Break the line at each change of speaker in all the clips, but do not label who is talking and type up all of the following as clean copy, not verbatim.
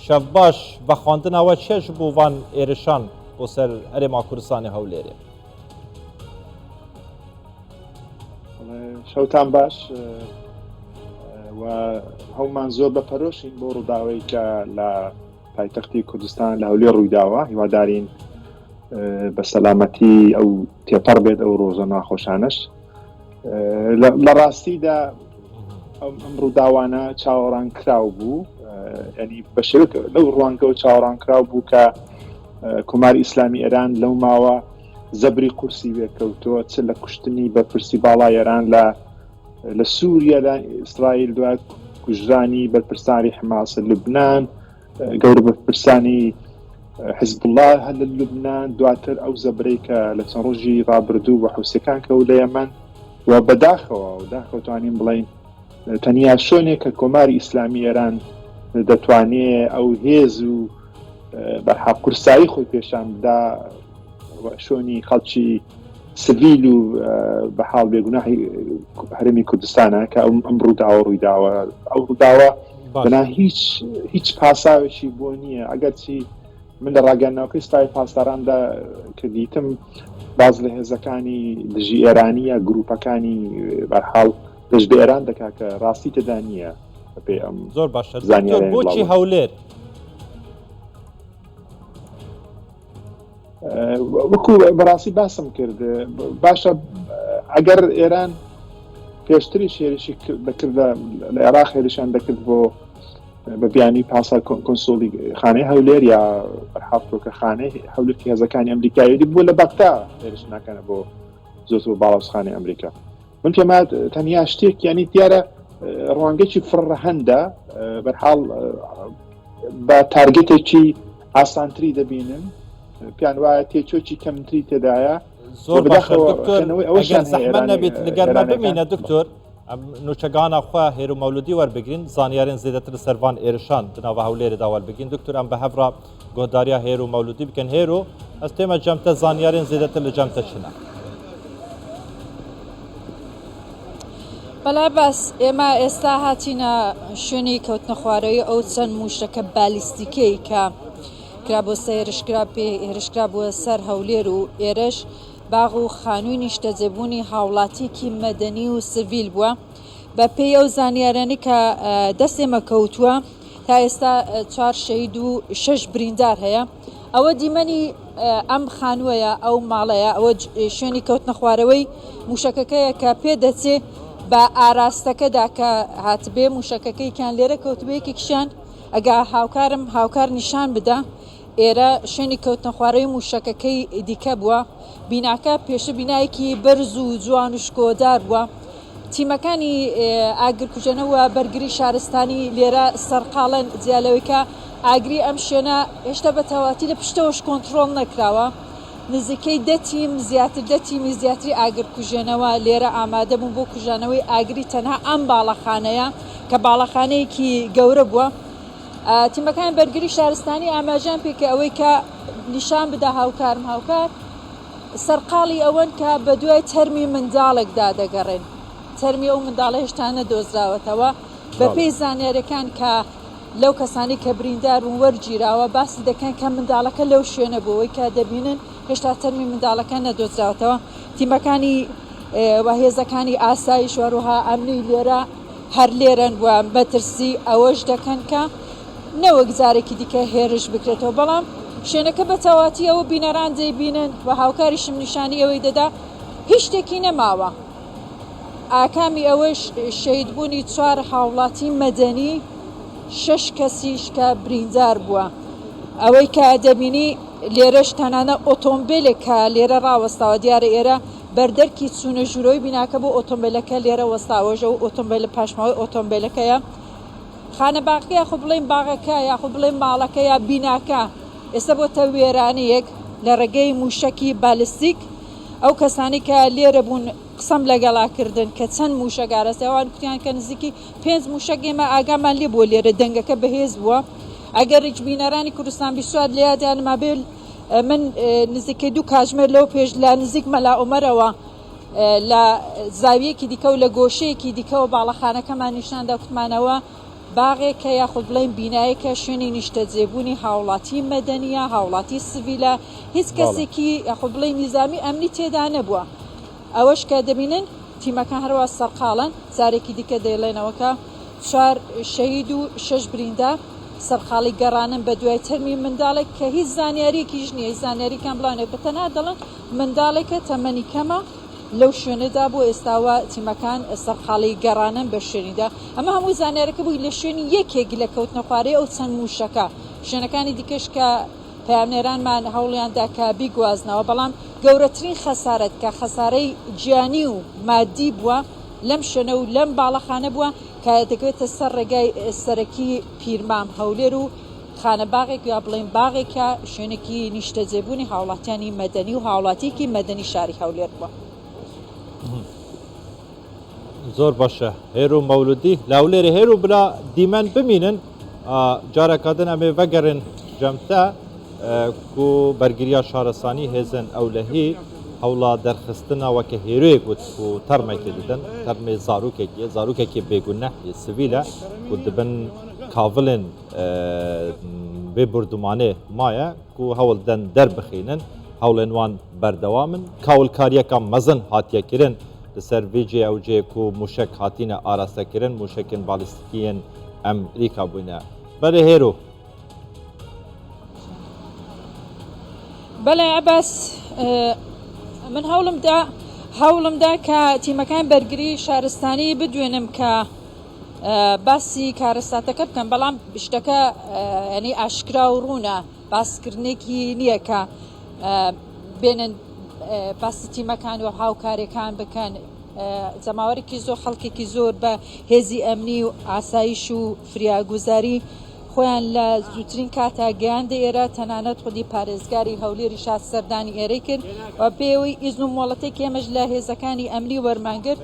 شەف باش بە خواندنەوە چێژ بوو وان ئێرشان بۆ سەر هەرێما کوردستانی هەولێرێ.
شەوتان باش و هەومان زۆر بەپەرۆشین بۆ ڕووداوەی کە لە پایتەختی کوردستان لە هەولێر ڕوویداوە. هیوادارین بە سەلامەتی ئەو تێپەڕ بێت ئەو ڕۆژە ناخۆشانش. لە ڕاستیدا ئەم ڕووداوانە چاوەڕان کراو بوو، ینی بە شێوەیەک لەو ڕوانگەوە چاوەڕان کراو بوو کە کۆماری ئیسلامی ئێران لەو ماوە زەبری قورسی وێکەوتووە، چ لە کوشتنی بەرپرسی باڵای ئێران لە سووریا، لە ئیسرائیل، دوای کوژرانی بەرپرسانی حماس لوبنان، گەورە بەرپرسانی حزب الله هەر لە لوبنان، دواتر ئەو زەبرەی کە لە چەند ڕۆژی ڕابردوو بە حوسەکان کەوت لە یەمەن و بەداخەوە توانین بڵین تەنیا شوێنێک کە کۆماری ئیسلامی ئێران دەتوانێت ئەو هێز و بەرحاڵ کورسایی خۆی پێشان بدا شوێنی خەڵکی سڤیل و بەحاڵ بێگوناهی هەرێمی کوردستانە کە ئەم ڕووداوە ڕوویداوە. ئەو ڕووداوە بنا هیچ پاساوێکی بۆ نییە. ئەگەر چی من لە ڕاگەاندنەوەکەی سپای پاسداراندا کە دیتم باز لە هێزەکانی دژی ئێرانیە گروپەکانی بەرحاڵ دەست بە ئێران دەکا کە ڕاستی تێدا نییە.
زۆر باشە. بۆچی هەولێر؟
وەکو بەڕاستی باسم کرد، باشە ئەگەر ئێران پێشتری هێرشی دەکردە لە عێراق هێرشیان دەکرد بۆ بە بیانی پاسا کۆنسۆلی خانەی هەولێر یا بەرحاڵ فڕۆکەخانەی هەولێر هێزەکانی ئەمریکایی بوو لە بەغدا هێرش ناکەنە بۆ زۆرتر باڵەوسخانەی ئەمریکا. من پێما تەنیا شتێک یانی دیارە ڕوانگەیەکی فڕە هەندە بەرحاڵ بە تارگێتێکی ئاسانتری دەبینن، پیان وایە تێچۆکی کەمتری تێدایە.
زۆر باشە زەحمەت نەبێت لەگەرمە ببینە دکتۆر نوچەگانە خوا هێرو مەولودی وەربگرین، زانیارێن زێدەتر سەروان ئێرشان دناوە هەولێرەدا وەربگرین. دکتۆر ئەم بە هەڤرا گۆداریە هێرو مەولودی بکەن. هێرو ئەس تێمە جەمتە زانیارێن زێدەتر لە جەمتە چنە؟
بەلا باس ئێمە ئێستا هاتیینە شوێنی کەوتنە خوارەوەی ئەو چەند موشەکە بالیستیکەی کە کرا بۆ هێرشکرا بووە سەر هەولێر و ئێرەش باغ و خانووی نیشتەجێبوونی هاوڵاتیکی مەدەنی و سڤیل بووە. بە پێی ئەو زانیارانی کە دەستێمە کەوتووە تا ئێستا 4 شەهید و 6 بریندار هەیە. ئەوە دیمەنی ئەم خانووەیە، ئەو ماڵەیە، ئەوە شوێنی کەوتنە خوارەوەی موشەکەکەیە کە پێدەچێ بە ئاراستەکەدا کە هاتبێ موشەکەکەیکیان لێرە کەوتبەیەکێکیشان ئەگا هاوکار نیشان بدە. ئێرە شوێنی کەوتنە خوارەوەی موشەکەکەی دیکە بووە. بیناکە پێشە بینایەکی بەرز و جوان و شکۆدار بووە. تیمەکانی ئاگرکوژەنەوە بەرگری شارستانی لێرە سەرقاڵەن جیالەوەیکە ئاگری ئەم شوێنە هێشتا بە تەواتی لە پشتەوەش کۆنتترۆل نەکراوە. نزیکەی دە تیمی زیاتری ئاگرکوژێنەوە لێرە ئامادە بوون بۆ کوژانەوەی ئاگری تەنها ئەم باڵەخانەیە کە باڵەخانەیەکی گەورە بووە. تیمەکان بەرگری شارستانی ئاماژیان پێکە ئەوەی کە نیشان بدا هاوکار سەرقاڵی ئەوەن کە بە دوای تەرمی منداڵێکدا دەگەڕێن. تەرمی ئەو منداڵە هێشتا نەدۆزراوەتەوە. بە پێی زانیاریەکان کە لەو کەسانی کە بریندار و وەرگیراوە باسی دەکەن کە منداڵەکە لەو شوێنە بووەوەی کە دەبینن هێشتا تەرمی منداڵەکە نەدۆزراوەتەوە. تیمەکانی هێزەکانی ئاسایش وەروها ئەمنی لێرە هەر لێرەن وە مەترسی ئەوەش دەکەن کە نەوەک جارێکی دیکە هێرش بکرێتەوە. بەڵام شوێنەکە بە تەواتی ئەوە بینەران دەیبینن و هاوکاریشم نیشانی ئەوەی دەدا هیچ شتێکی نەماوە. ئاکامی ئەوەش شەهیدبوونی 4 هاوڵاتی مەدەنی 6 کەسیش کە بریندار بووە. ئەوەی کە دەبینی لێرەش تەنانە ئۆتۆمبیلێک کە لێرە ڕاوەستاوە دیارە ئێرە بەردەرکی چوونە ژوورەوەی بیناکە بۆ ئۆتۆمبیلەکە لێرە وەستاوەژە و ئۆتۆمبیل پاشماوەی ئۆتۆمبیلەکەیە. خانە باقی یاخۆ بڵێن باغەکە یاخۆ بڵێن ماڵەکە یا بیناکە ئێستا بۆتە وێرانەیەک لە ڕێگەی موشەکی بالستیک. ئەو کەسانی کە لێرە بوون قسەم لەگەڵاکردن کە چەند موشەگارەسەوان کوتیان کە نزیکی 5 موشەک ئێمە ئاگامان لێ بۆ لێرە دەنگەکە بەهێز بووە. ئەگەر ڕیجبینەرانی کوردستان بیسوات لە یادیانما بێ من نزیکەی 2 کاتژمێر لەو پێش لە نزیک مەلا عومەرەوە لە زاویەکی دیکە و لە گۆشەیەکی دیکەەوە باڵەخانەکەمان نیشاندا کوتمانەوە باغێکە یاخود بڵێن بینایەکە شوێنی نیشتە جێبوونی هاوڵاتی مەدەنیە هاوڵاتی سڤیلە هیچ کەسێکی یاخود بڵێن نیزامی ئەمنی تێدا نەبووە ئەوەش کە دەبینن تیمەکان هەروە سەرقاڵن جارێکی دیکە دەیڵێنەوەکە 4 شەهید و 6 بریندار سەرقاڵی گەڕانن بە دوای تەرمی منداڵێک کە هیچ زانیاریەکیش نییە هیچ زانیاریکان بڵاوێ بەتەنها دەڵن منداڵێکە تەمەنی کەمە لەو شوێنەدا بۆ ئێستاوە تیمەکان سەرقاڵی گەڕانن بە شوێنیدا ئەمە هەموو زانیارەکە بووی لە شوێنی یەکێک لە کەوتنە خوارەیە ئەو چەند موشەکە شوێنەکانی دیکەش کە پامنێرانمان هەوڵیاندا کە بیگوازنەوە بەڵام گەورەترین خەسارەت کە خەسارەی گیانی و مادی بووە لەم شوێنە و لەم باڵەخانە بووە کە دەکەوێتە سەر ڕێگای سەرەکی پیرمام هەولێر و خانەباغێک یا بڵێن باغێکە شوێنێکی نیشتە جێبوونی هاوڵاتیانی مەدەنی و هاوڵاتیکی مەدەنی شاری هەولێر بووە.
زۆر باشە هێرو مەولودی لاولێرە هێرو بلا دیمەن بمینن جارەکاتن ئەمێ vەگەڕن جەمتە و بەرگریە شارەسانی هێزن ئەولەهی هەوڵا دەرخستنە وەکە هێرویەک وت و تەرمێکی ددن تەرمێ زارروکێکی بێگونەحی سڤیلە و دبن کاڤڵن بێ بردومانێ مایە و هەوڵ دەن دەربخینن هەوڵێن وان بەردەوامن کاولکاریەکان مەزن هاتیەکردن لەسەر vêcê ewcê ku mûşek hatîne arastekirin mûşekên balîstikiyên Emerîka bûne belê hêro
بەڵێ عەباس من هەوڵمدا کە تیمەکان بەرگری شارستانی بدوێنم کە باسی کارەساتەکە بکەم بەڵام شتەکە ینی ئاشکرا و ڕوونە باسکردنێکی نییە کە بێنن باسی تیمەکان و هاوکارێکان بکەن جەماوەرێکی زۆر خەڵکێکی زۆر بە هێزی ئەمنی و ئاسایش و فریاگوزاری خۆیان لە زووترین کاتا گەیاندە ئێرە تەنانەت خودی پارێزگاری هەولێری شاد سەردانی ئێرەی کرد و پێوەی ئیزن و مۆڵەتێکی ئێمەش لە هێزەکانی ئەمنی وەرمانگرت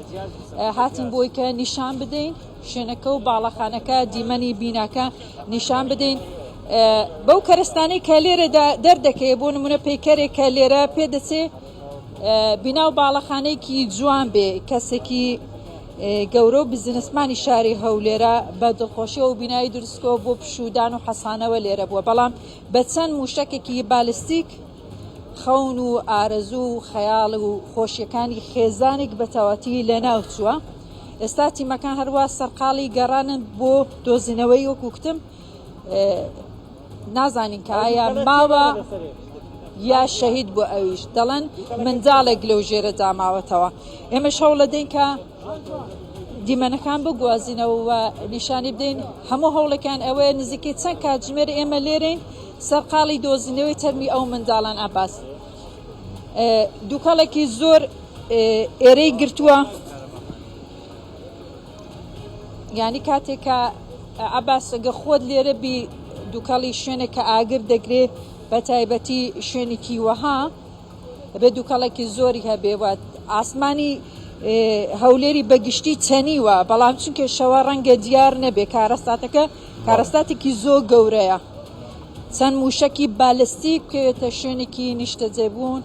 هاتین بۆی کە نیشان بدەین شوێنەکە و باڵەخانەکە دیمەنی بیناکە نیشان بدەین بەو کەرستانەی کە لێرەدا دەردەکەی بۆ نمونە پەیکەرێک کە لێرە پێدەچێ بینا و باڵەخانەیەکی جوان بێ کەسێکی گەورە و بزنسمانی شاری هەولێرە بە دڵخۆشی و بینایی دروستکەوە بۆ پشودان و حەسانەوە لێرە بووە بەڵام بە چەند موشکێکی بالستیک خەون و ئارەزوو و خەیاڵ و خۆشیەکانی خێزانێک بەتەواتی لە ناو چووە ئێستا تیمەکان هەروە سەرقاڵی گەڕانن بۆ دۆزینەوەی وەکوکتم نازانین کە ئایا ماوە یا شەهید بۆ ئەویش دەڵێن منداڵێک لەو ژێرە داماوەتەوە ئێمەش هەوڵ دەین کە دیمەنەکان بگوازینەوە و نیشانی بدەین هەموو هەوڵەکان ئەوەیە نزیکەی چەند کاتژمێر ئێمە لێرەین سەرقاڵی دۆزینەوەی تەرمی ئەو منداڵان ئەباس دووکەڵێکی زۆر ئێرەی گرتووە یعنی کاتێکە ئەباسەگە خۆت لێرە بی دووکەڵی شوێنێکە ئاگر دەگرێ بە تایبەتی شوێنێکی وەها بێ دووکەڵێکی زۆری هەبێوە ئاسمانی هەولێری بەگشتی چەنیوە بەڵام چونکە شەوە ڕەنگە دیار نەبێ کارەستاتێکی زۆر گەورەیە چەند موشکی بالستیک بکەوێتە شوێنێکی نیشتە جێبوون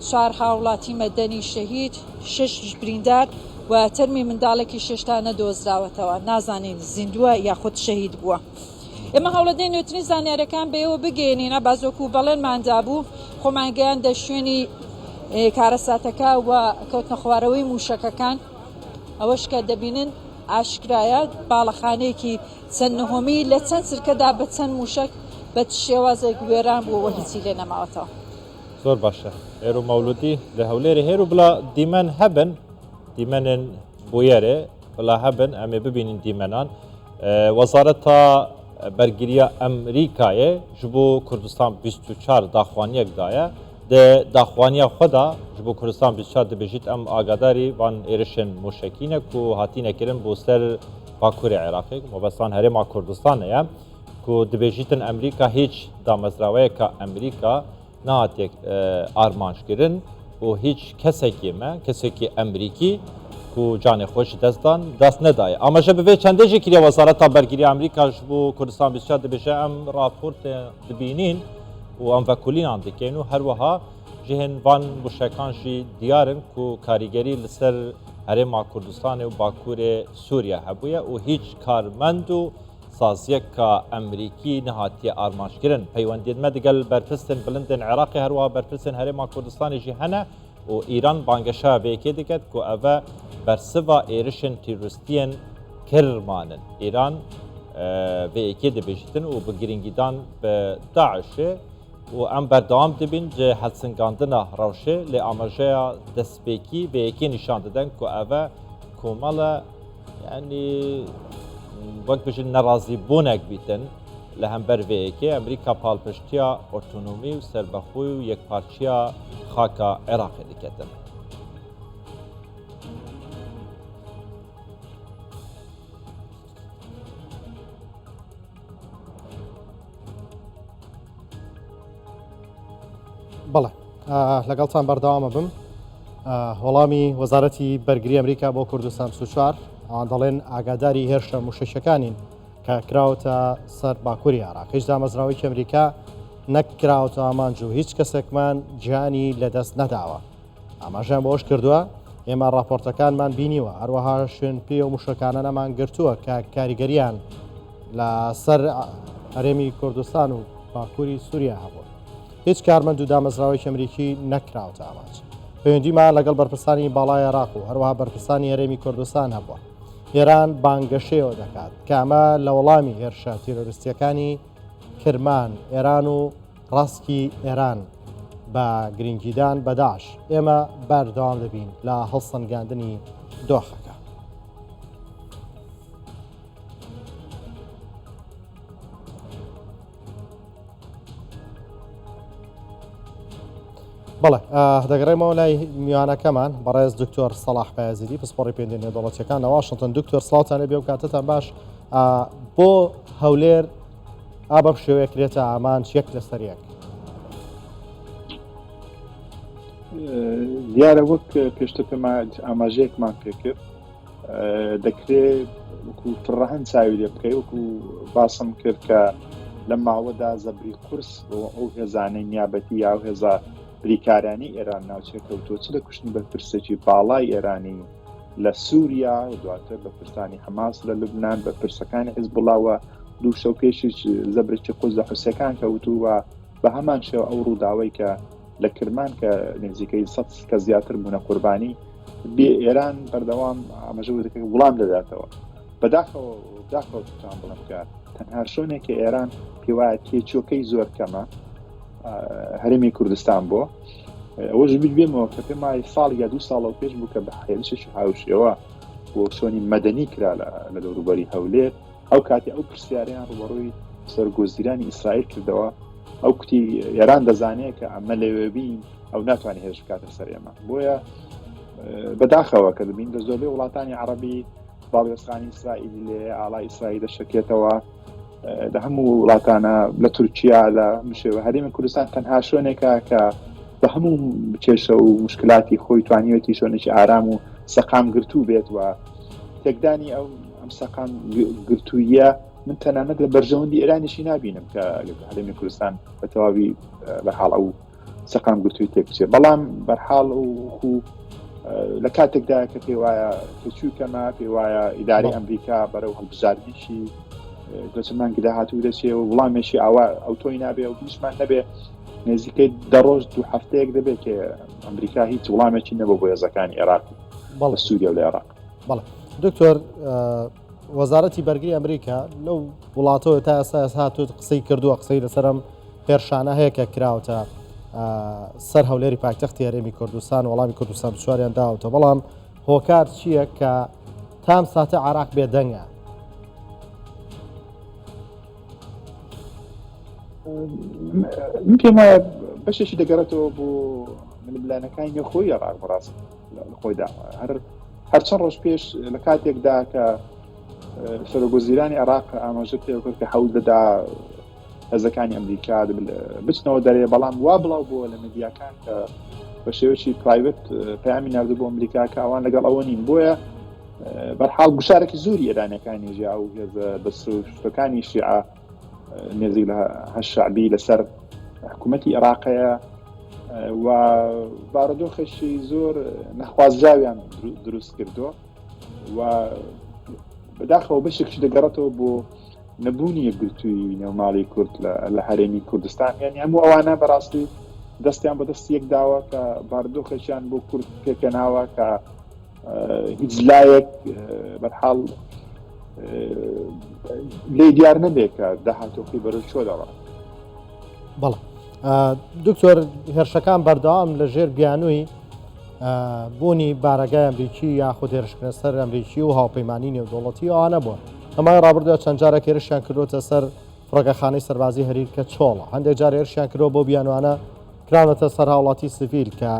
4 هاوڵاتی مەدەنی شەهید 6 بریندار و تەرمی منداڵێکی 6 نەدۆزراوەتەوە نازانین زیندووە یاخود شەهید بووە ئێمە هەوڵەدەین نوێترین زانیارەکان بەیەوە بگەێنینە بازۆکو بەڵێن مادابوو خۆمانگەیان دە شوێنی کارەساتەکە و کەوتنە خوارەوەی موشەکەکان ئەوەش کە دەبینن ئاشکرایە باڵەخانەیەکی چەند نهۆمی لە چەند سرکەدا بە چەند موشک بە شێوازێک وێران بووەوە هیچی لێ نەماوەتەوە
زۆر باشە هێرو مەولودی لە هەولێری هێرو بڵا دیمەن هەبن دیمەنن بۆیەرێ بڵا هەبن ئەمێ ببینین دیمەنان وەزارەتە بەرگریە ئەمریکایە ji بۆ کوردستان 24 داخوانیەکدایە داخوانیە خۆدا ji بۆ کوردستان 24 دەبێژیت ئەم ئاگاداری وان ئێرشن موشکینەک و هاتینەکردن بۆ سەر باکووری عێراقێک مەبەستان هەرێما کوردستانەیە ku dibêjîtin Emerîka hîç damezraweyeka Emerîka nahatek armanjkirin û hîç kesekê me kesekî Emerîkî ku canê xwe ji dest nedaye. Ama ji bi vê çendê jî kiriye Wezareta Bergiriya Emerîka ji bo Kurdistan 24 dibêje em raportê dibînin û em vekulînan dikin û her wiha ji hin van mûşekan jî diyar in ku karîgerî li ser هەرێما کوردستانی و باکوورێ سووریا هەبووە و هیچ کارمەند و سازیەک کە ئەمریکی نەهاتیە ئارمانجکردن پەیوەندیدمە دەگەل بەرپرسن بلندن عێراقی هەروەها بەرپرسن هەرێما کوردستانیژی هەنە و ئیران بانگەشە بەیەکێ دەکات و ئەڤە بەرسڤە ئێرشن تیرروستیەن کرمانن ئیران بەیەکێ دەبێژتن و بە گرنگیدان بە داعشێ و ئەم بەردەوام دەبین جە هەلسنگاندنە ڕەوشێ لێ ئاماژەیە دەستپێکی بەیەکێ نیشان دەدەن و ئەڤە کۆمەڵە ینی وەک بژن نەڕازی بوونێک بیتن لە هەمبەر vەیەکێ ئەمریکا پاڵپشتیا ئۆتۆنۆمی و سەربەخۆی و یەکپارچیە خاکە عێراقی دەکەتن.
بەڵێ لەگەڵتان بەردەوامە بم وەڵامی وەزارەتی بەرگری ئەمریکا بۆ کوردستان سوچوار ئەوان دەڵێن ئاگاداری هێرشە موشەشەکانین کە کراوەتە سەر باکووری عێراق هیچ دامەزراوەیەکی ئەمریکا نەکراوەتە ئامانج و هیچ کەسێکمان گیانی لەدەست نەداوە ئاماژیان بۆش کردووە ئێمە راپۆرتەکانمان بینیوە هەروەها شوێن پێ و موشەکانە نەمان گرتووە کە کاریگەریان لە سەر هەرێمی کوردستان و باکووری سووریا هەبووە هیچ کارمەند و دامەزراوەیەکی ئەمریکی نەکراوەتە ئامانج پەیوەندیمان لەگەڵ بەرپرسانی باڵای عێراق و هەروەها بەرپرسانی هەرێمی کوردستان هەبووە ئێران بانگەشەیەوە دەکات کە ئەمە لە وەڵامی هێرشە تیرۆریستیەکانی کرمان ئێران و ڕاستکی ئێران بە گرنگیدان بە داعش ئێمە بەردەوام دەبین لە هەڵسەنگاندنی دۆخەکە. بەڵێ دەگەڕێمەوە لای میوانەکەمان بەڕێز دکتۆر سەلاح بایەزیدی پسپۆڕی پێنجێ نێودەوڵەتیەکان لە واشنگتن دکتۆر سڵاوتان لێبێ و کاتتان باش بۆ هەولێر بەم شێوەیە کرێتە ئامانج یەک لەسەر یەک
دیارە وەک پێشتر ئاماژەیەکمان پێکرد دەکرێت وەکو فڕەهەن چاوی لێ بکەی وەکو باسم کرد کە لە ماوەدا زەبری قورس بۆ ئەو هێزانەی نیابەتی یا هێزا بریکارانی ئێران ناوچێکەوتۆ چ لە کوشتنی بەرپرسێکی باڵای ئێرانی لە سووریا و دواتر بەرپرسانی حەماس لە لوبنان بەرپرسەکانی حیزبوڵڵاوە دوو شەو پێشیش زەبرێکی قوز لە حوسەکان کەوتووە بە هەمان شێوە ئەو ڕووداوەی کە لە کرمان کە نزیکەی 100 کە زیاتر بوونە قوربانی بێ ئێران بەردەوام ئاماژە دەکەی وڵام دەداتەوە بەداخەوەتان بڵم کە تەنها شوێنێکی ئێران پێ وایە تێچۆکەی زۆر کەمە هەرێمی کوردستان بۆ ئەوەش بێمەوە کە پێم وایە ساڵ یا 2 ساڵەوە پێش بوو کە بە هێرشی هاوشێوە بۆ شۆنی مەدەنی کرا لە دەوروبەری هەولێر ئەو کاتی ئەو پرسیاریان ڕوبەڕووی سەرگۆزیرانی ئیسرائیل کردەوە ئەو کوتی ئێران دەزانێت کە ئەمە لەوێبین ئەو ناتوانێت هێرش بکاتە سەر ئێمە بۆیە بەداخەوە کە دەبین لە زۆربەی وڵاتانی عەرەبی باڵێۆزخانی ئیسرائیل لێ ئاڵای ئیسرائیل دەشکێتەوە لە هەموو وڵاتانە لە تورکیا لە مشێوە هەرێمی کوردستان تەنها شوێنێکە کە بە هەموو کێشە و مشکلاتی خۆی توانیوەتی شوێنێکی ئارام و سەقام گرتوو بێت و تێکدانی ئەم سەقام گرتوویە من تەنانەت لە بەرژەوەندی ئێرانیشی نبینم کە هەرێمی کوردستان بە تەواوی بەحاڵ ئەو سەقام گرتووی تێکچێت بەڵام بەرحاڵ و لە کاتێکدا کە پێ وایە کەچووکەمە پێ وایە ئیداری ئەمریکا بەرەو هەڵبژاردنیشی دەچمانگە داهاتوو دەچێت و وڵامێکی ئاوا ئەو تۆی نابێ و هیچمان نەبێ نێزیکەی دەڕۆژ دوو هەفتەیەک دەبێت کە ئەمریکا هیچ وڵامێکی نەبوو بۆ هێزەکانی عێراق بەڵە سووریا و لە عێراق.
بەڵێ دکتۆر وەزارەتی بەرگری ئەمریکا لەو وڵاتەوە تا ئێستا هاتووت قسەی کردووە قسەی لەسەرم هێرشانە هەیە کە کراوەتە سەر هەولێری پایتەختی هەرێمی کوردستان وەڵامی کوردستان بچواریان داوەتە بەڵام هۆکار چییە کە تام ساتە عێراق بێدەنگە؟
من پێم وایە بەشێکی دەگەڕێتەوە بۆ ململانەکانی نێوخۆی عێراق بەڕاست خۆیدا هەرچەند ڕۆژ پێش لە کاتێکدا کە سەرۆکوەزیرانی عێراق ئاماژە پێ کرد کە حەوت دەدا هێزەکانی ئەمریکا بچنەوە دەرێ بەڵام وا بڵاو بووە لە مدیاکان کە بە شێوەیەکی پرایڤەت پەیامی ناردوو بۆ ئەمریکا کە ئەوان لەگەڵ ئەوە نین بۆیە بەرحاڵ گوشارێکی زۆری ئێرانەکانی ژیا و هێزە بەسروشتەکانی شیعە نێزیک لە هەشت شەعبی لەسەر حکوومەتی عێراقەیە و بارودۆخێکی زۆر نەخوازراویان دروست کردووە و بەداخەوە بەشێکش دەگەڕێتەوە بۆ نەبوونی یەکگرتووی نێوماڵی کورد لە هەرێمی کوردستان، یعنی هەموو ئەوانە بەڕاستی دەستیان بەدەست یەک داوە کە بارودۆخێکیان بۆ کورد پێکەناوە کە هیچ لایەک بەرحاڵ لێ دیار نەبێت کە داهاتۆخی بەرەو چۆ دەڕات.
بەڵێ دکتۆر هێرشەکان بەردەوام لە ژێر بیانووی بوونی بارەگای ئەمریکی یاخود هێرشکردنە سەر ئەمریکی و هاوپەیمانی نێودوڵەتی ئەوانە بووە. ئەمای ڕابردووە چەند جارێک هێرشیان کردوتە سەر فڕۆکەخانەی سەربازی هەریر کە چۆڵە، هەندێک جار هێرشیان کردەوە بۆ بیانوانە کراونەتە سەر هاوڵاتی سڤیل کە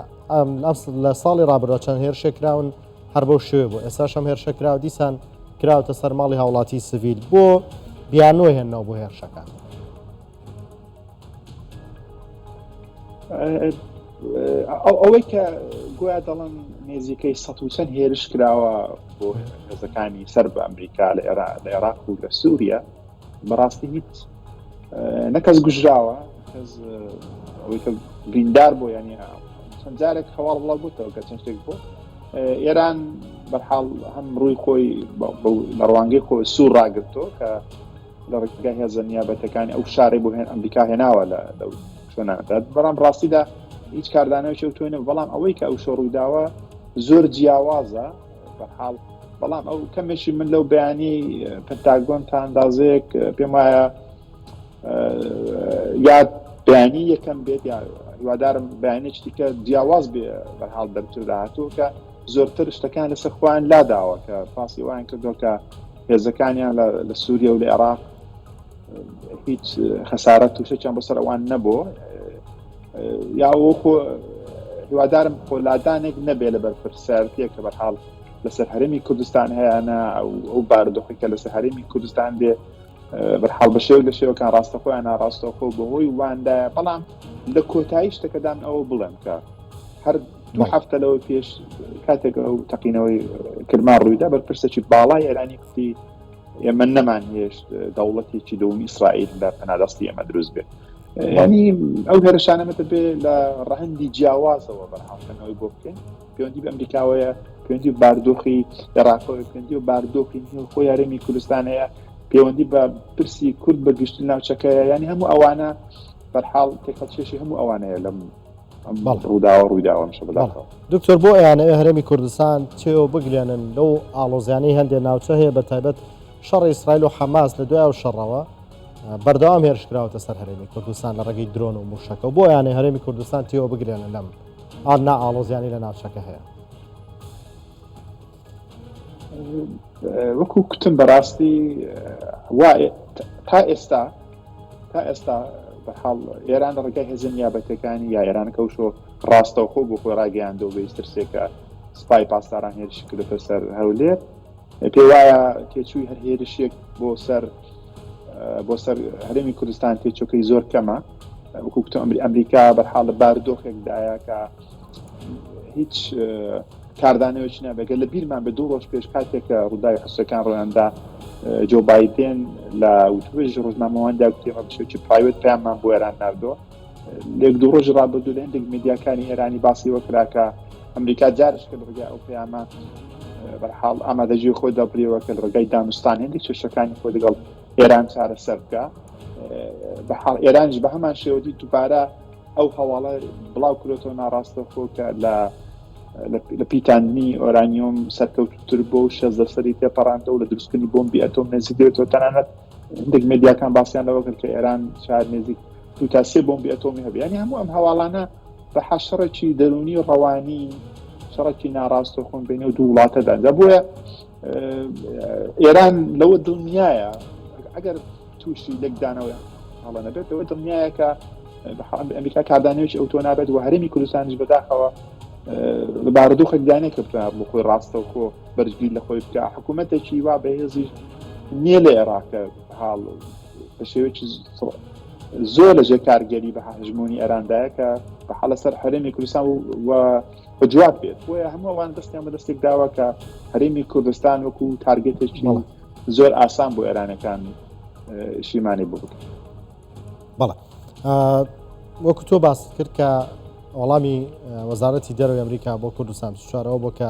لە ساڵی ڕابردووە چەند هێرشێک کراون هەر بەو شوێ بوو. ئێستاش ئەم هێرشە کراوە دیسان کراوەتە سەر ماڵی هاوڵاتی سڤیل بۆ بیانوە هێننەوە بۆ هێرشەکان.
ئەوەی کە گویا دەڵم نێزیەکەی 100 هێرش کراوە بۆ هێزەکانی سەر بە ئەمریکا لە عێراق و لە سووریا، بەڕاستی هیچ نەکەس گوژراوە، کەس ئەوەی کە بریندار بۆ، یعنی چەند جارێک هەواڵ بڵاو بووتەوە کە چەند شتێک بۆ ئێران بەرحاڵ هەم ڕووی خۆی لە ڕوانگەی خۆی سوور ڕاگرتۆ کە لە ڕێگای هێزە نیابەتەکانی ئەو شارەی بۆ ئەمریکا هێناوە لە شوێنەکە. بەڵام ڕاستیدا هیچ کاردانەوەی توێنە، بەڵام ئەوەی کە ئەو شۆڕووداوە زۆر جیاوازە بەرحاڵ. بەڵام ئەو کەمێکی من لەو بەیانی پنتاگۆن تا ئەندازەیەک پێم وایە یاد بەیانی یەکەم بێت، یا هیوادارم بەیانێکی کە جیاواز بێ بەرحاڵ دەرچوو داهاتوو کە زۆرتر شتەکان لەسەر خۆیان لاداوە کە پاسی وایان کردووە کە هێزەکانیان لە سووریا و لە عێراق هیچ خەسارەت تووشەیان بەسەر ئەوان نەبوو، یا وەکو هیوادارم خۆلادانێک نەبێ لە بەرپرسیارەتیە کە بەرحاڵ لەسەر هەرێمی کوردستان هەیەە ئەو بارودۆخی کە لەسەر هەرێمی کوردستان دێ بەرحاڵ بە شێو لە شێوەکان ڕاستەخۆیان ناڕاستەخۆ بەهۆی واندایە. بەڵام لە کۆتایی شتەکەدان ئەوە بڵێن کە هەر دو هەفتە لەوە پێش کاتێک ئەو تەقینەوەی کرمان ڕوویدا بەرپرسێکی باڵای ئێرانی کوتی ئێمە نەمان هێشت دەوڵەتێکی دەومی ئیسرائیل لە پەنادەستی ئێمە دروست بێت. ینی ئەو هێرشانەمەتە بێ لە ڕەهەندی جیاوازەوە بەرهەڵکردنەوەی بۆ بکەین، پەیوەندی بە ئەمریکاوەیە، پەیوەندی بە بارودۆخی عێراقەوە، پەیوەندی بە بارودۆخی خۆی هەرێمی کوردستان هەیە، پەیوەندی بە پرسی کورد بە گشتن ناوچەکەیە، ینی هەموو ئەوانە بەرحاڵ تێکەڵکێشی هەموو ئەوانەیە لەم ڕووداوە مشە بەداخەوە.
دکتۆر بۆ ئەیانەوە هەرێمی کوردستان چێوە بگلێنن لەو ئاڵۆزیانەی هەندێک ناوچە هەیە بە تایبەت شەڕی ئیسرائیل و حەماس لە دوای ئەو شەڕەوە بەردەوام هێرشکراوەتە سەر هەرێمی کوردستان لە ڕێگەی درۆن و موشەکە، بۆ یانەی هەرێمی کوردستان تێوە بگرێنە لەم ئانا ئاڵۆزیانی لە ناوچەکە هەیە.
وەکو کوتم بەڕاستی وایە تا ئێستا بەحاڵ ئێران ڕێگای هێزە نیابەتەکانی یا ئێرانەکە وشۆ ڕاستەوخۆ بۆ خۆی ڕاگەیاندەوە بە هیچترسێکە سپای پاسداران هێرش کردەوە سەر هەولێر، پێ وایە تێچووی هەر هێرشێک بۆ سەر هەرێمی کوردستان تێچۆکەی زۆر کەمە. وەکو کوتم ئەمریکا بەرحاڵ لە بارودۆخێکدایە کە هیچ کاردانەوەی نابێگە لە بیرمان بە 2 ڕۆژ پێش کاتێکە ڕووداوی حوسەکان ڕۆیاندا جۆ بایدن لە وتوێژ ڕۆژنامەواندا گوتێمە بچێکی پرایوەت پێیانمان بۆ ئێران ناردووە. لێک 2 ڕۆژ ڕابردوو لە هەندێک میدیاکانی ئێرانی باسی وەکرا کە ئەمریکا جارش کە ڕێگای ئەو پەیامە بەرحاڵ ئامادەجی خۆی دەبڕیەوە کە ڕێگای دانوستان هەندێک کێشەکانی خۆی لەگەڵ ئێران چارەسەر بکە. بەحاڵ ئێرانش بە هەمان شێوەی دووبارە ئەو هەواڵە بڵاو کردێتەوە ناڕاستەخۆ کە لە پیتاندنی ئۆرانیۆم سەرکەوتوتر بۆ 16% تێپەڕاندە و لە دروستکردنی بۆمبی ئەتۆم نزیک دێتەوە. تەنانەت هەندێک میدیاکان باسییان لەوە کرد کە ئێران شاید نزیک 2 تا 3 بۆمبی ئەتۆمی هەبێ. ینی هەموو ئەم هەواڵانە بە حەشەڕێکی دەرونی ڕەوانی شەڕێکی ناڕاستەخۆن بینی و دوو وڵاتەدا دا بۆیە ئێران لەوە دڵنیایە ئەگەر تووشی لەکدانەوە هەڵە نەبێت لەوە دڵنیایە کە ئەمریکا کاردانەوەی ئەوتۆ نابێت و هەرێمی کوردستانیش بەداخەوە لە بارودۆخێکدانێک کە بتوانێت بۆ خۆی ڕاستەوخۆ بەرزگیر لە خۆی بکە. حکوومەتێکی وا بەهێزی نییە لە عێراقە حاڵ بە شێوەیەکی زۆر لەژێ کارگەری بە هەژمۆنی ئێراندایە کە بەحاڵ لەسەر هەرێمی کوردستان و بەجواب بێت. بۆیە هەموو ئەوان دەستیان بەدەستێک داوە کە هەرێمی کوردستان وەکو تارگێتێکی زۆر ئاسان بۆ ئێرانەکان شیمانی بوو.
بەڵێ وەکو تۆ باس کرد کە وەڵامی وەزارەتی دەرەوەی ئەمریکا بۆ کوردستان سوچارەوە بۆ کە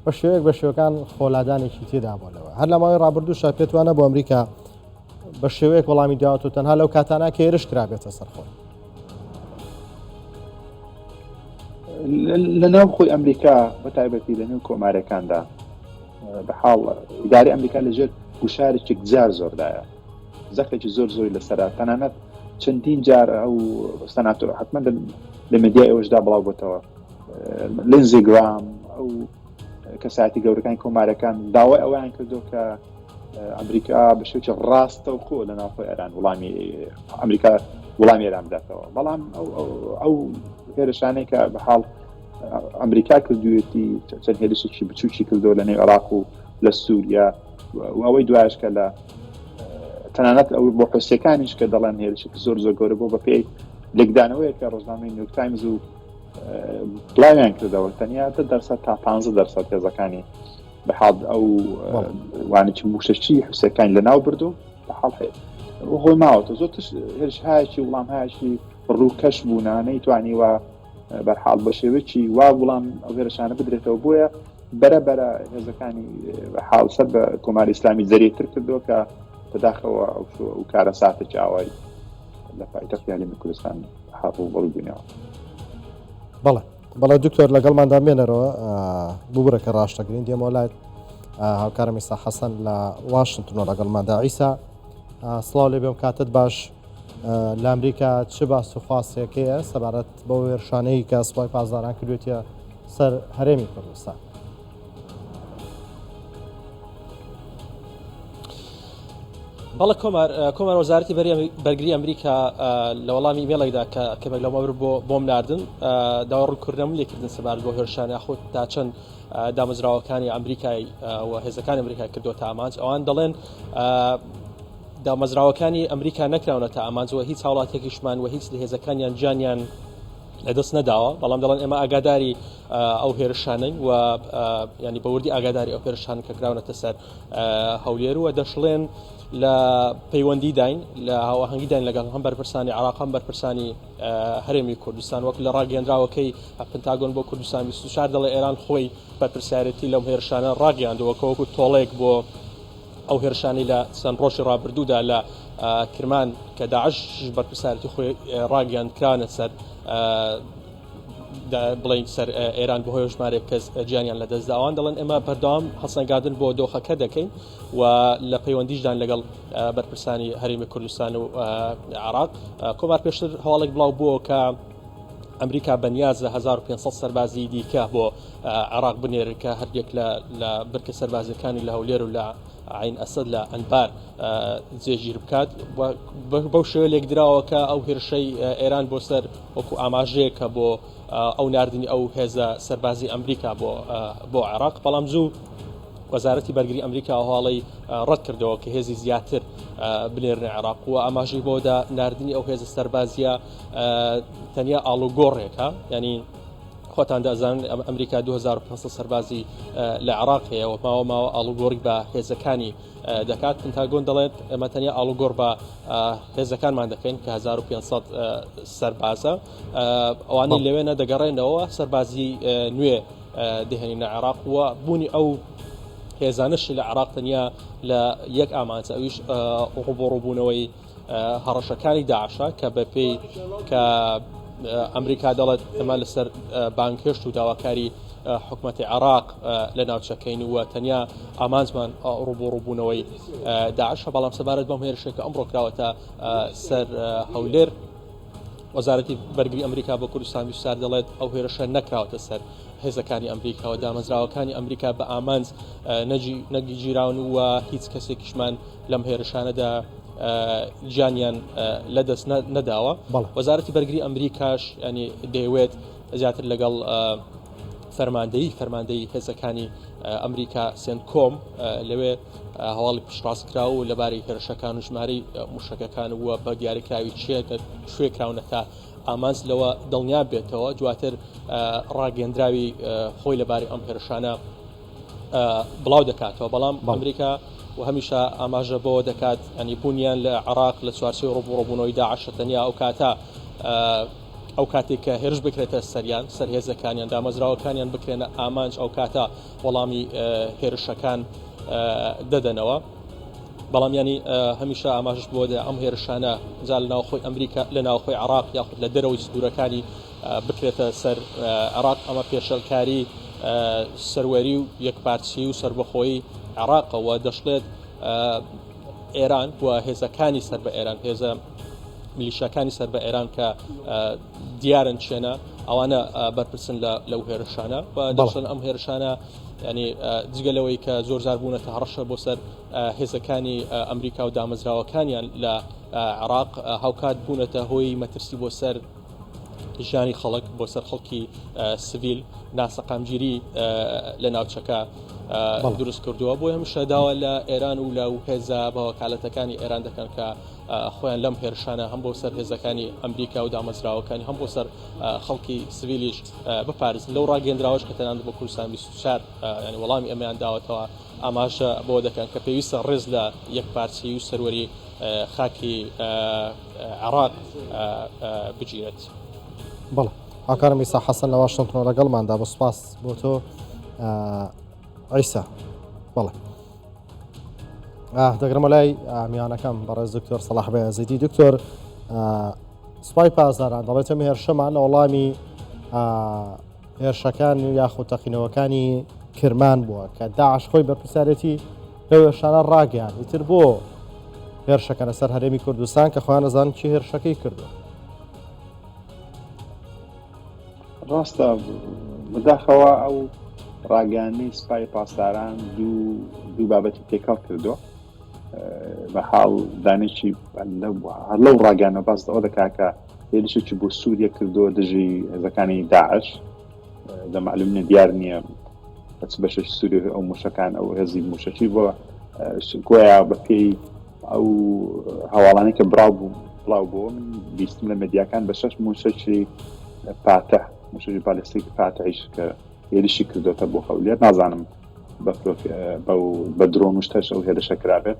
بە شێوەیەک بە شێوەکان خۆلادانێکی تێدا بۆنەوە هەر لە ماوەی ڕابردوو پێتوانە بۆ ئەمریکا بە شێوەیەک وەڵامی داوەت و تەنها لەو کاتانە کە هێرش کرابێتە سەرخۆی
لە ناو خۆی ئەمریکا بە تایبەتی لە نێو کۆمارەکاندا بەحاڵ ئیداری ئەمریکا لەژێر گوشارێکی جار زۆردایە زەخێکی زۆری لەسەرا تەنانەت چەندین جار ئەو سەناتۆر حتمما لە مدیای ئەوەشدا بڵاو بۆتەوە لینزی گرام ئەو کەسایەتی گەورەکانی کۆمارەکان داوای ئەویان کردو کە ئەمریکا بە شێوکی ڕاستە و خۆ لە ناوخۆی ئێران وڵامی ئەمریکا وڵامی ئێران بداتەوە بەڵام ئەو هێرشانەی کە بەحاڵ ئەمریکا کردوێتی چەند هێرشێکی بچووکی کردو لە نێو عێراق و لە سووریا و ئەوەی دوایش کە لە تەنانەت ئەو بۆ حوسەکانیش کە دەڵێن هێرشێکی زۆر گەورە بۆ بەپێی لێکدانەوەیە کە ڕۆژنامەی نیویۆرک تایمز و بڵاویان کردەوە تەنیا 10% تا 15% هێزەکانی بەحاڵ ئەو وانێکی موشەشی حوسەکانی لەناو بردو بەحاڵ خۆی ماوەتە زۆر هێرش هایکی وڵام هایکی ڕووکەش بوونانەی توانیوە بەرحاڵ بە شێوەیەکی وا وڵام ئەو هێرشانە بدرێتەوە بۆیە بەرە هێزەکانی حاڵ سەر بە کۆماری ئیسلامی زەریتر کردووە کە بەداخەوە ئەو کارە ساتێکی ئاوایی لە پایتەختی یاریمی کوردستان هاتوو بەڕووبوونەوە.
بەڵێ دکتۆر لەگەڵماندا بێنەرەوە ببرە کە ڕاشتەگرین دێمە لایت هاوکارم ئیسا حەسەن لە واشنگتنەوە لەگەڵماندا ئیسا سڵاو لێ بێم کاتت باش لە ئەمریکا چ باس و خواستەکەیە سەبارەت بە وێرشانەی کە سوپای پازداران کردوێتە سەر هەرێمی کوردستان.
بەڵە کۆمار وەزارەتی بەرگری ئەمریکا لە وەڵامی ئیمێڵێکدا کە کەمێک لەمەبر بۆم ناردن داوەڕوونکردنەوە لێکردن سەبارەت بۆ هێرشانە خۆت تا چەند دامەزراوەکانی ئەمریکای و هێزەکانی ئەمریکا کردوتە ئامانج ئەوان دەڵێن دامەزراوەکانی ئەمریکا نەکراونە تا ئامانجەوە هیچ هاوڵاتێکیشمان و هیچ لە هێزەکانیان جانیان لەدەست نەداوە بەڵام دەڵێن ئێمە ئاگاداری ئەو هێرشانەی و ینی بەوردی ئاگاداری ئەو هێرشان کە کراونەتە سەر هەولێر و دەشڵێن لە پەیوەندی داین لە هاوەهەنگی داین لەگەڵ هەم بەرپرسانی عێراق هەم بەرپرسانی هەرێمی کوردستان وەک لە ڕاگەیاندراوەکەی پنتاگۆن بۆ کوردستان 24 دەڵێ ئێران خۆی بەرپرسیارەتی لەم هێرشانە ڕاگەیاندەوە کە وەکو تۆڵێک بۆ ئەو هێرشانی لە چەند ڕۆژی ڕابردوودا لە کرمان کە داعش بەرپرسیارەتی خۆی ڕاگەیاندکرانە سەر بڵین سەر ئێران بەهۆی ژمارێک کەس گیانیان لە دەستداوان دەڵێن ئێمە بەردەوام هەڵسەنگاندن بۆ دۆخەکە دەکەین و لە پەیوەندیشدان لەگەڵ بەرپرسانی هەرێمی کوردستان و عێراق کۆمار پێشتر هەواڵێک بڵاو بووە کە ئەمریکا بەنیاز لە 1500 سەربازی دیکە بۆ عێراق بنێرن کە هەردێک لە برکە سەربازەکانی لە هەولێر و لە عین ئەسد لە ئەنبار جێگیر بکات بەو شێوە لێکدراوە کە ئەو هێرشەی ئێران بۆ سەر وەکو ئاماژەیەکە بۆ ئەو ناردنی ئەو هێزە سەربازی ئەمریکا بۆ عێراق بەڵام زوو وەزارەتی بەرگری ئەمریکا هەواڵی ڕەت کردەوە کە هێزی زیاتر بنێرنە عێراق و ئاماژەی بۆدا ناردنی ئەو هێزە سەربازیە تەنیا ئاڵوگۆڕێکە ینی خۆتان دەزانن ئەمریکا 2500 سەربازی لە عێراق هەیە و ماوە ئاڵوگۆڕی بە هێزەکانی دەکات پنتاگۆن دەڵێت ئەمە تەنیا ئاڵوگۆڕ بە هێزەکانمان دەکەین کە 1500 سەربازە ئەوانەی لەوێنە دەگەڕێنەوە سەربازی نوێ دەهێنینە عێراق وە بوونی ئەو هێزانشی لە عێراق تەنیا لە یەک ئامانجە ئەویش ڕوبۆڕووبوونەوەی هەڕەشەکانی داعشە کە بەپێی کە ئەمریکا دەڵێت ئەمە لەسەر بانکێشت و داواکاری حکومەتی عێراق لە ناوچەکەین و تەنیا ئامانجمان ڕوبۆڕووبوونەوەی داعشە بەڵام سەبارەت بەم هێرشێکە ئەمڕۆ کراوەتە سەر هەولێر وەزارەتی بەرگری ئەمریکا بۆ کوردستان 24 دەڵێت ئەو هێرشە نەکراوەتە سەر هێزەکانی ئەمریکا و دامەزراوەکانی ئەمریکا بە ئامانج نەگیراون و هیچ کەسێکیشمان لەم هێرشانەدا جانیان لەدەست نەداوە وەزارەتی بەرگری ئەمریکاش ینی دەیەوێت زیاتر لەگەڵ فەرماندەی هێزەکانی ئەمریکا سێنکۆم لەوێ هەواڵی پشتڕاستکرا و لەبارەی هێرشەکان و ژمارەی موشکەکان وە بە دیاریکراوی شوێکراونەتە ئامانج لەوە دڵنیا بێتەوە دواتر ڕاگەندراوی خۆی لەبارەی ئەم هێرشانە بڵاو دەکاتەوە بەڵام ئەمریکا و هەمیشە ئاماژە بۆ دەکات ئەنی بوونیان لە عێراق لە چوارچێ ڕوبڕووبوونەوەی داعش تەنیا ئەو کاتە ئەو کاتێک کە هێرش بکرێتە سەریان سەرهێزەکانیان دامەزراوەکانیان بکرێنە ئامانج ئەو کاتە وەڵامی هێرشەکان دەدەنەوە بەڵام ینی هەمیشە ئاماژش بۆ ئەم هێرشانە جا لە ناوخۆی ئەمریکا لە ناوخۆی عراق یاخود لە دەرەوەی سنوورەکانی بکرێتە سەر عراق ئەمە پێشەلکاری سەروەری و یەکپارچی و سربەخۆیی عراقەوە دەشڵێت ئێران و هێزەکانی سەر بە ئێران هێزە میلیشەکانی سەر بە ئێران کە دیارن چێنە ئەوانە بەرپرسن لەو هێرشانە و دەشن ئەم هێرشانە ینی جگەلەوەی کە زۆر زار بوونەتە هەڕەشە بۆ سەر هێزەکانی ئەمریکا و دامەزراوەکانیان لە عراق هاوکات بوونەتە هۆی مەترسی بۆ سەر ژیانی خەڵک بۆ سەر خەڵکی سڤیل ناسەقامگیری لە ناوچەکە دروست کردووە بۆ هەمیشە داوا لە ئێران و لەو هێزە بە وەکالەتەکانی ئێران دەکەن کە خۆیان لەم هێرشانە هەم بۆ سەر هێزەکانی ئەمریکا و دامەزراوەکانی هەم بۆ سەر خەڵکی سڤیلیش بپارێزن لەو ڕاگەندراوەش کە تەنانەت بۆ کوردستان 24 ینی وەڵامی ئەمەیان داوەتەوە ئاماژە بۆ دەکەن کە پێویستە ڕێز لە یەکپارچی و سەروەری خاکی عراق بگیرێت.
بەڵێ ئاکارم ئیسا حەسەن لە واشنگتن لەگەڵماندا بۆ سوپاس بۆ تۆ عیسا. بەڵێ دەگرمە لای میانەکەم بەڕێز دکتۆر سەلاح بەیازیدی دکتۆر سوپای پازداران دەڵێت ئەم هێرشەمان لە وەڵامی هێرشەکان یاخود تەقینەوەکانی کرمان بووە کە داعش خۆی بەرپرسیارەتی لەو هێرشانە ڕاگەیان ئیتر بۆ هێرشەکە لەسەر هەرێمی کوردستان کە خۆیان نەزانن چی هێرشەکەی کردو.
ڕاستە بەداخەوە ئەو ڕاگەانەی سوپای پاسداران دوو بابەتی تێکەڵ کردو بە حاڵ دانێکی لەو ڕاگەانە باس ئەوە دەکا کە هێرشێکی بۆ سووریا کردو دژی هێزەکانی داعش دەمعلومە دیار نییە بەشش سووری ئەو موشەکان ئەو هێزی موشەکی بۆ گویا بە پێی ئەو هەواڵانەی کە بڵاو بوو من بیستم لە مدیاکان بە 6 موشەکی پاتە موشەی بالستیک پاتەیش کە هێرشی کردوتە بۆ هەولێر نازانم بە درۆن وشتەش ئەو هێرشە کرابێت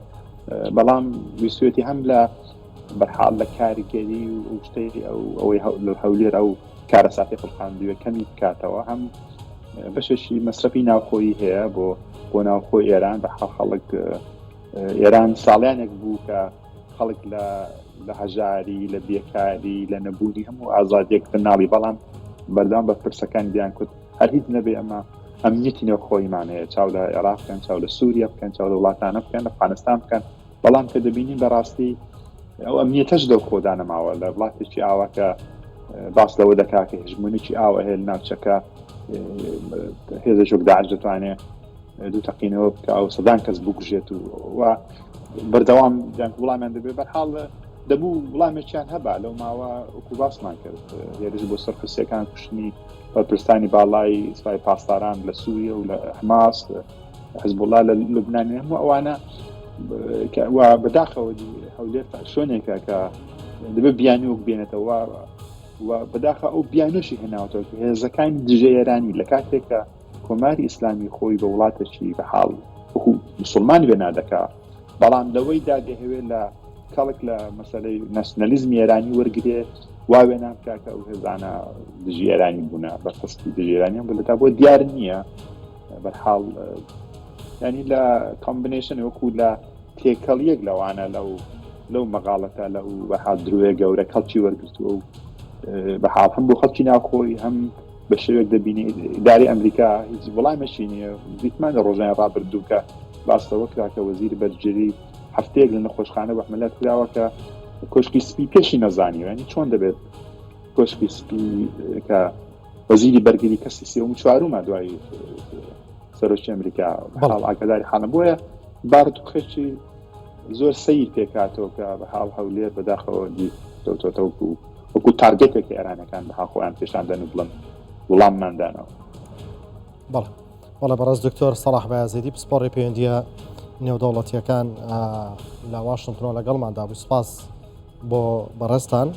بەڵام ویستوێتی هەم لە بەرحاڵ لە کاریگەری و شتەی ئەوەی لە هەولێر ئەو کارە ساتی خڵقاندویەکەمی بکاتەوە هەم بەشێکی مەسرەفی ناوخۆیی هەیە بۆ ناوخۆی ئێران بە خەڵک ئێران ساڵیانێک بوو کە خەڵک لە هەژاری لە بێکاری لە نەبوونی هەموو ئازادیەک ناڵی بەڵام بەردەوام بە پرسەکانی دیان کرد هەر هیچ نەبێ ئەمە ئەمنیەتی نەوخۆیمان هەیە چاو لە عێراق بکەن چاو لە سووریا بکەن چاو لە وڵاتانە بکەن لە ئەفغانستان بکەن بەڵام کە دەبینین بەڕاستی ئەو ئەمنیەتەش لەو خۆدانەماوە لە وڵاتێکی ئاواکە باس لەوە دەکا کە هێژمونێکی ئاوە هەیە لە ناوچەکە هێزێک داعش دەتوانێت دوو تەقینەوە بکە ئەو سەدان کەس بکوژێت و بەردەوام وڵامیان دەبێت بەرحاڵ دەبوو وڵامێکیان هەبا لەو ماوە وەکو باسمان کرد هێرش بۆ سەرخستیەکان کوشتنی بەرپرسانی باڵای سوپای پاسداران لە سووریا و لە حماس حزبوڵا لە لوبنانی هەموو ئەوانە بەداخەوە هەولێر شوێنێکە کە دەبێت بیانیوەک بێنێتەوە و بەداخە ئەو بیانۆشی هێناوەتەوە کە هێزەکانی دژە ئێرانی لە کاتێکە کۆماری ئیسلامی خۆی بە وڵاتێکی بە حاڵ وەکو موسڵمان وێ نادەکا بەڵام لەوەی داگەهوێت لە کەڵک لە مەسەلەی ناسیۆنالیزمی ئێرانی وەرگێ واوێ نامکا کە ئەو هێزانە دژی ئێرانی بوونە بەرخستی دژی ئێرانیان بۆ لەتا بۆ دیار نییە بەرحاڵ ینی لە کۆمبینیشن وەکو لە تێکەڵیەک لەوانە لەو مەقاڵەتە لەو بەحال درۆیە گەورە کەڵکی وەرگرتووە و بەحاڵ هەم بۆ خەڵکی ناوخۆی هەم بە شێوێک دەبینی ئیداری ئەمریکا هیچ وەڵامێکی نییە دیتمان لە ڕۆژانی ڕابردوو کە باستەوە کرا کە وەزیری بەرجەری هەفتەیەک لە نەخۆشخانە بە حملات کراوە کە کۆشکی سپی پێشی نەزانی ینی چۆن دەبێت کۆشکی سپی کە وەزیری بەرگری کەسی سێوم چوارۆمە دوای سەرۆکی ئەمریکا بەحاڵ ئاگاداری حاڵە بۆیە باردوخێکی زۆر سەیر پێکاتەوە کە بەحاڵ هەولێر بەداخەوە دەوتۆتە وەکو تارگێتێکی ئێرانەکان بەها خۆیان پێشاندەن و بڵن وڵامماندانەوە.
بەڵێ بەڕێز دکتۆر سەلاح بەیازیدی پسپۆڕی پەیوەندیە نێودەوڵەتیەکان لە واشنگتن لەگەڵماندا بوو سپاس بۆ بەڕێستان